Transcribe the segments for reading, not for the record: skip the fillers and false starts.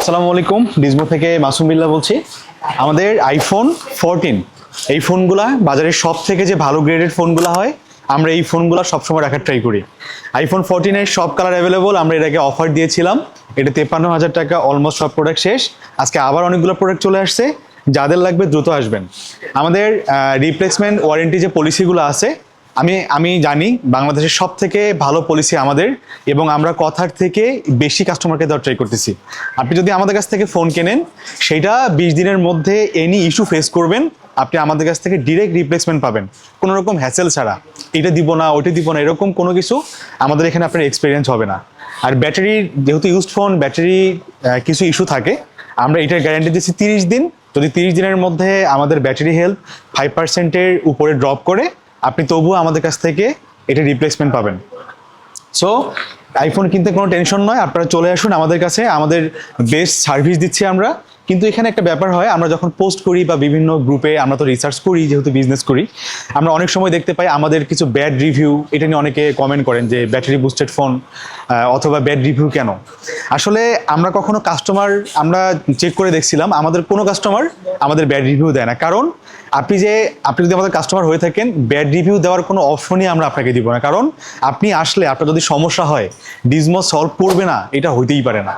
আসসালামু আলাইকুম, ডিজমো থেকে মাসুম বিল্লাহ বলছি। আমাদের আইফোন 14 এই ফোনগুলা বাজারের সব থেকে যে ভালো গ্রেডেড ফোনগুলো হয়, আমরা এই ফোনগুলো সবসময় রাখার ট্রাই করি। আইফোন 14 এর সব কালার অ্যাভেলেবল। আমরা এটাকে অফার দিয়েছিলাম, এটা 53,000 টাকা, অলমোস্ট সব প্রোডাক্ট শেষ। আজকে আবার অনেকগুলো প্রোডাক্ট চলে আসছে, যাদের লাগবে দ্রুত আসবেন। আমাদের রিপ্লেসমেন্ট ওয়ারেন্টি যে পলিসিগুলো আছে, আমি জানি বাংলাদেশের সব থেকে ভালো পলিসি আমাদের, এবং আমরা কথার থেকে বেশি কাস্টমারকে দেওয়ার ট্রাই করতেছি। আপনি যদি আমাদের কাছ থেকে ফোন কেনেন, সেটা 20 দিনের মধ্যে এনি ইস্যু ফেস করবেন, আপনি আমাদের কাছ থেকে ডিরেক্ট রিপ্লেসমেন্ট পাবেন, কোনো রকম হ্যাসেল ছাড়া। এটা দিব না, ওইটা দিব না, এরকম কোনো কিছু আমাদের এখানে আপনার এক্সপিরিয়েন্স হবে না। আর ব্যাটারি, যেহেতু ইউজড ফোন, ব্যাটারি কিছু ইস্যু থাকে, আমরা এটার গ্যারান্টি দিচ্ছি 30 দিন। যদি 30 দিনের মধ্যে আমাদের ব্যাটারি হেলথ 5%-এর উপরে ড্রপ করে, আপনি তবুও আমাদের কাছ থেকে এটা রিপ্লেসমেন্ট পাবেন। সো আইফোন কিনতে কোনো টেনশন নয়, আপনারা চলে আসুন আমাদের কাছে, আমাদের বেস্ট সার্ভিস দিচ্ছি আমরা। কিন্তু এখানে একটা ব্যাপার হয়, আমরা যখন পোস্ট করি বা বিভিন্ন গ্রুপে, আমরা তো রিসার্চ করি, যেহেতু বিজনেস করি, আমরা অনেক সময় দেখতে পাই আমাদের কিছু ব্যাড রিভিউ। এটা নিয়ে অনেকে কমেন্ট করেন যে ব্যাটারি বুস্টেড ফোন অথবা ব্যাড রিভিউ কেন। আসলে আমরা কখনো কাস্টমার, আমরা চেক করে দেখছিলাম, আমাদের কোনো কাস্টমার আমাদের ব্যাড রিভিউ দেয় না। কারণ আপনি যদি আমাদের কাস্টমার হয়ে থাকেন, ব্যাড রিভিউ দেওয়ার কোনো অপশনই আমরা আপনাকে দিব না। কারণ আপনি আসলে আপনার যদি সমস্যা হয়, ডিজমো সলভ করবে না, এটা হইতেই পারে না।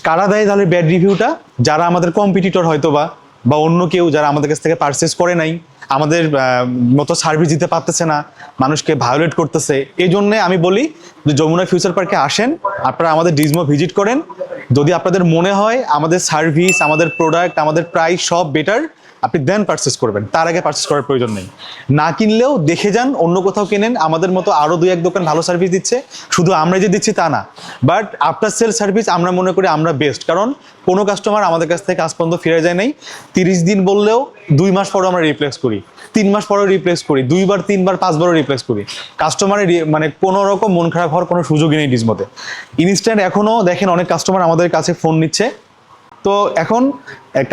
কারা দেয় তাহলে ব্যাড রিভিউটা? যারা আমাদের কম্পিটিটর হয়তো বা অন্য কেউ যারা আমাদের কাছ থেকে পারচেস করে নাই, আমাদের মতো সার্ভিস দিতে পারতেছে না, মানুষকে ভায়োলেট করতেছে। এই জন্যে আমি বলি যে যমুনা ফিউচার পার্কে আসেন, আপনারা আমাদের ডিজমো ভিজিট করেন। যদি আপনাদের মনে হয় আমাদের সার্ভিস, আমাদের প্রোডাক্ট, আমাদের প্রাইস সব বেটার, আপনি দেন পারচেস করবেন, তার আগে পারচেস করার প্রয়োজন নেই। না কিনলেও দেখে যান, অন্য কোথাও কেনেন, আমাদের মতো আরও 2-1 দোকান ভালো সার্ভিস দিচ্ছে। শুধু আমরা যে দিচ্ছি তা না, বাট আফটার সেল সার্ভিস আমরা মনে করি আমরা বেস্ট। কারণ কোনো কাস্টমার আমাদের কাছ থেকে আজ পর্যন্ত ফিরে যায় নাই। 30 দিন বললেও 2 মাস পরও আমরা রিপ্লেস করি, 3 মাস পরেও রিপ্লেস করি, 2বার 3বার 5বারও রিপ্লেস করি। কাস্টমারের মানে কোনো রকম মন খারাপ হওয়ার কোনো সুযোগই নেই ডিজমোতে। ইনস্ট্যান্ট এখনও দেখেন অনেক কাস্টমার আমাদের কাছে ফোন নিচ্ছে। তো এখন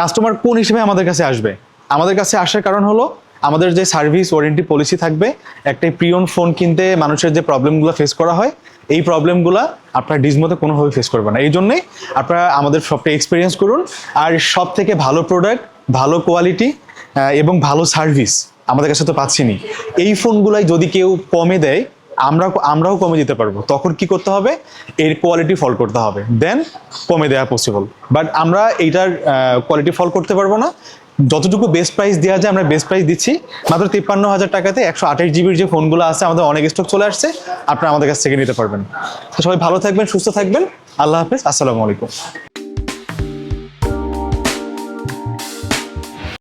কাস্টমার কোন হিসেবে আমাদের কাছে আসবে? আমাদের কাছে আসার কারণ হলো আমাদের যে সার্ভিস ওয়ারেন্টি পলিসি থাকবে। একটাই প্রিয়ন ফোন কিনতে মানুষের যে প্রবলেমগুলো ফেস করা হয়, এই প্রবলেমগুলো আপনার ডিজমোতে কোনোভাবে ফেস করবে না। এই জন্যেই আপনারা আমাদের শপটা এক্সপিরিয়েন্স করুন। আর সব থেকে ভালো প্রোডাক্ট, ভালো কোয়ালিটি এবং ভালো সার্ভিস আমাদের কাছে তো পাচ্ছিনি। এই ফোনগুলাই যদি কেউ কমে দেয়, আমরাও কমে দিতে পারবো। তখন কি করতে হবে? এর কোয়ালিটি ফল করতে হবে, দেন কমে দেওয়া পসিবল। বাট আমরা এইটার কোয়ালিটি ফল করতে পারবো না। যতটুকু বেস্ট প্রাইস দেওয়া যায় আমরা বেস্ট প্রাইস দিচ্ছি। মাত্র 53,000 টাকাতে 128 জিবির যে ফোনগুলো আছে, আমাদের অনেক স্টক চলে আসছে, আপনারা আমাদের কাছ থেকে নিতে পারবেন। তো সবাই ভালো থাকবেন, সুস্থ থাকবেন। আল্লাহ হাফেজ, আসসালামু আলাইকুম।